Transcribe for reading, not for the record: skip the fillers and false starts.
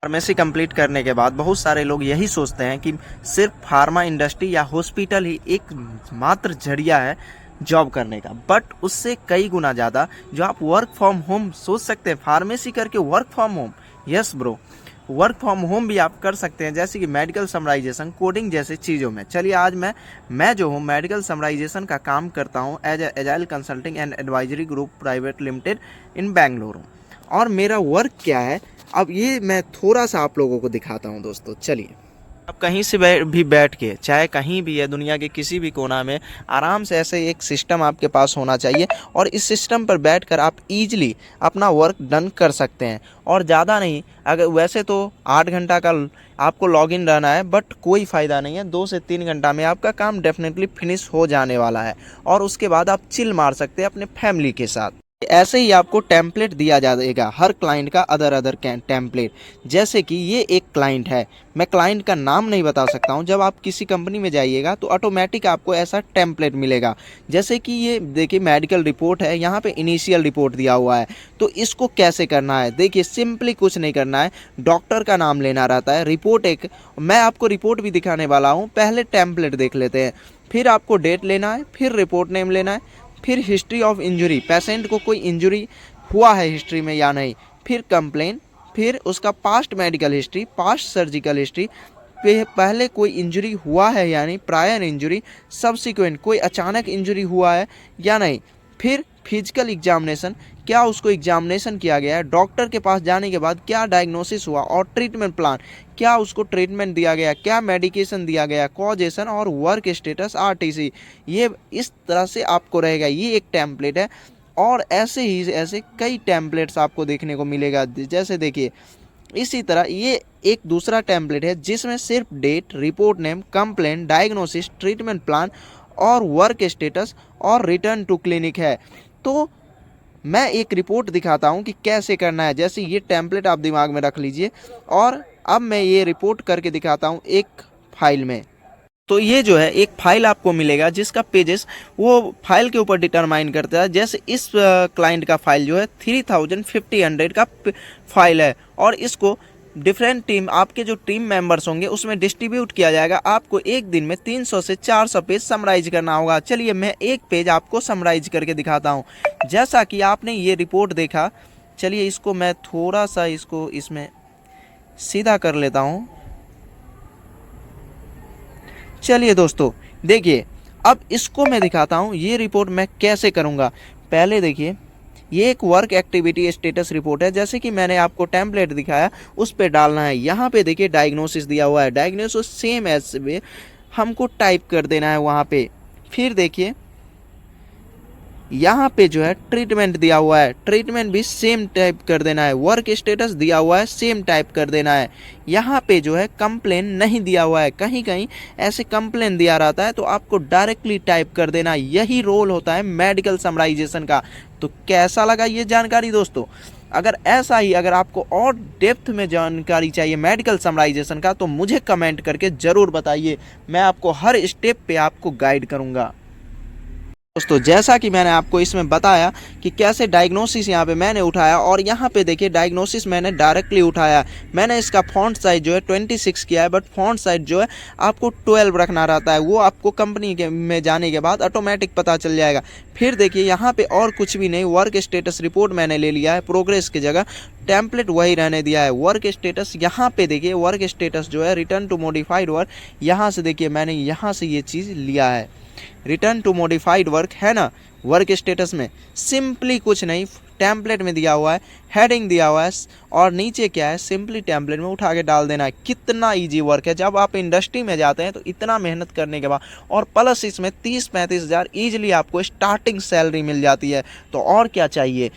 Pharmacy complete करने के बाद बहुत सारे लोग यही सोचते हैं कि सिर्फ फार्मा इंडस्ट्री या हॉस्पिटल ही एक मात्र जरिया है जॉब करने का, बट उससे कई गुना ज़्यादा जो आप वर्क फ्रॉम होम सोच सकते हैं फार्मेसी करके work from home. Yes bro, work from home भी आप कर सकते हैं, जैसे कि मेडिकल समराइजेशन, कोडिंग जैसे चीज़ों में। चलिए आज मैं जो हूँ मेडिकल समराइजेशन का काम करता हूँ as agile consulting and advisory group private limited in Bengaluru. और मेरा वर्क क्या है अब ये मैं थोड़ा सा आप लोगों को दिखाता हूँ दोस्तों। चलिए, आप कहीं से भी बैठ के, चाहे कहीं भी है दुनिया के किसी भी कोना में, आराम से ऐसे एक सिस्टम आपके पास होना चाहिए और इस सिस्टम पर बैठकर आप इजीली अपना वर्क डन कर सकते हैं। और ज़्यादा नहीं, अगर वैसे तो 8 घंटा का आपको लॉगिन रहना है, बट कोई फ़ायदा नहीं है, 2 से 3 घंटा में आपका काम डेफिनेटली फिनिश हो जाने वाला है और उसके बाद आप चिल मार सकते हैं अपने फैमिली के साथ। ऐसे ही आपको टेम्पलेट दिया जाएगा हर क्लाइंट का, अदर टेम्पलेट। जैसे कि ये एक क्लाइंट है, मैं क्लाइंट का नाम नहीं बता सकता हूँ। जब आप किसी कंपनी में जाइएगा तो ऑटोमेटिक आपको ऐसा टेम्पलेट मिलेगा। जैसे कि ये देखिए मेडिकल रिपोर्ट है, यहाँ पे इनिशियल रिपोर्ट दिया हुआ है। तो इसको कैसे करना है, देखिए सिंपली कुछ नहीं करना है, डॉक्टर का नाम लेना रहता है। रिपोर्ट एक, मैं आपको रिपोर्ट भी दिखाने वाला हूँ, पहले टेम्पलेट देख लेते हैं। फिर आपको डेट लेना है, फिर रिपोर्ट नेम लेना है, फिर हिस्ट्री ऑफ इंजरी, पेशेंट को कोई इंजरी हुआ है हिस्ट्री में या नहीं, फिर कंप्लेन, फिर उसका past medical history, past surgical history, पहले कोई इंजरी हुआ है यानी प्रायर इंजरी, सब्सिक्वेंट कोई अचानक इंजरी हुआ है या नहीं, फिर फिजिकल एग्जामिनेशन, क्या उसको एग्जामिनेशन किया गया है, डॉक्टर के पास जाने के बाद क्या डायग्नोसिस हुआ, और ट्रीटमेंट प्लान, क्या उसको ट्रीटमेंट दिया गया, क्या मेडिकेशन दिया गया, कॉजेशन और वर्क स्टेटस आरटीसी। ये इस तरह से आपको रहेगा, ये एक टेम्पलेट है। और ऐसे ही ऐसे कई टेम्पलेट्स आपको देखने को मिलेगा। जैसे देखिए इसी तरह ये एक दूसरा टेम्पलेट है जिसमें सिर्फ date, report name, complaint, diagnosis, treatment plan और वर्क स्टेटस और रिटर्न टू क्लिनिक है। तो मैं एक रिपोर्ट दिखाता हूँ कि कैसे करना है। जैसे ये टेम्पलेट आप दिमाग में रख लीजिए और अब मैं ये रिपोर्ट करके दिखाता हूँ एक फाइल में। तो ये जो है एक फाइल आपको मिलेगा जिसका पेजेस वो फाइल के ऊपर डिटरमाइन करता है। जैसे इस क्लाइंट का फाइल जो है 3050 का फाइल है और इसको डिफरेंट टीम, आपके जो टीम मेंबर्स होंगे उसमें डिस्ट्रीब्यूट किया जाएगा। आपको एक दिन में 300 से 400 पेज समराइज करना होगा। चलिए मैं एक पेज आपको समराइज करके दिखाता हूँ। जैसा कि आपने ये रिपोर्ट देखा, चलिए इसको मैं थोड़ा सा इसको इसमें सीधा कर लेता हूँ। चलिए दोस्तों देखिए, अब इसको मैं दिखाता हूँ ये रिपोर्ट मैं कैसे करूँगा। पहले देखिए ये एक वर्क एक्टिविटी स्टेटस रिपोर्ट है, जैसे कि मैंने आपको टेम्पलेट दिखाया उस पर डालना है। यहाँ पे देखिए डायग्नोसिस दिया हुआ है, डायग्नोसिस सेम एज वे हमको टाइप कर देना है वहाँ पे। फिर देखिए यहाँ पे जो है ट्रीटमेंट दिया हुआ है, ट्रीटमेंट भी सेम टाइप कर देना है। वर्क स्टेटस दिया हुआ है, सेम टाइप कर देना है। यहाँ पे जो है कंप्लेन नहीं दिया हुआ है, कहीं कहीं ऐसे कंप्लेन दिया रहता है तो आपको डायरेक्टली टाइप कर देना। यही रोल होता है मेडिकल समराइजेशन का। तो कैसा लगा ये जानकारी दोस्तों? अगर ऐसा ही अगर आपको और डेप्थ में जानकारी चाहिए मेडिकल समराइजेशन का तो मुझे कमेंट करके ज़रूर बताइए, मैं आपको हर स्टेप पे आपको गाइड करूँगा। दोस्तों जैसा कि मैंने आपको इसमें बताया कि कैसे डायग्नोसिस यहाँ पे मैंने उठाया, और यहाँ पे देखिए डायग्नोसिस मैंने डायरेक्टली उठाया। मैंने इसका फॉन्ट साइज जो है 26 किया है, बट फॉन्ट साइज जो है आपको 12 रखना रहता है। वो आपको कंपनी के में जाने के बाद ऑटोमेटिक पता चल जाएगा। फिर देखिए यहाँ पे और कुछ भी नहीं, वर्क स्टेटस रिपोर्ट मैंने ले लिया है, प्रोग्रेस की जगह टेम्पलेट वही रहने दिया है। वर्क स्टेटस यहाँ पे देखिए, वर्क स्टेटस जो है रिटर्न टू मॉडिफाइड वर्क, यहाँ से देखिए मैंने यहाँ से ये चीज़ लिया है, रिटर्न टू मॉडिफाइड वर्क है ना। वर्क स्टेटस में सिंपली कुछ नहीं, टेम्पलेट में दिया हुआ है, हेडिंग दिया हुआ है और नीचे क्या है, सिंपली टेम्पलेट में उठा के डाल देना है। कितना इजी वर्क है। जब आप इंडस्ट्री में जाते हैं तो इतना मेहनत करने के बाद और प्लस इसमें 30-35 हज़ार ईजिली आपको स्टार्टिंग सैलरी मिल जाती है। तो और क्या चाहिए।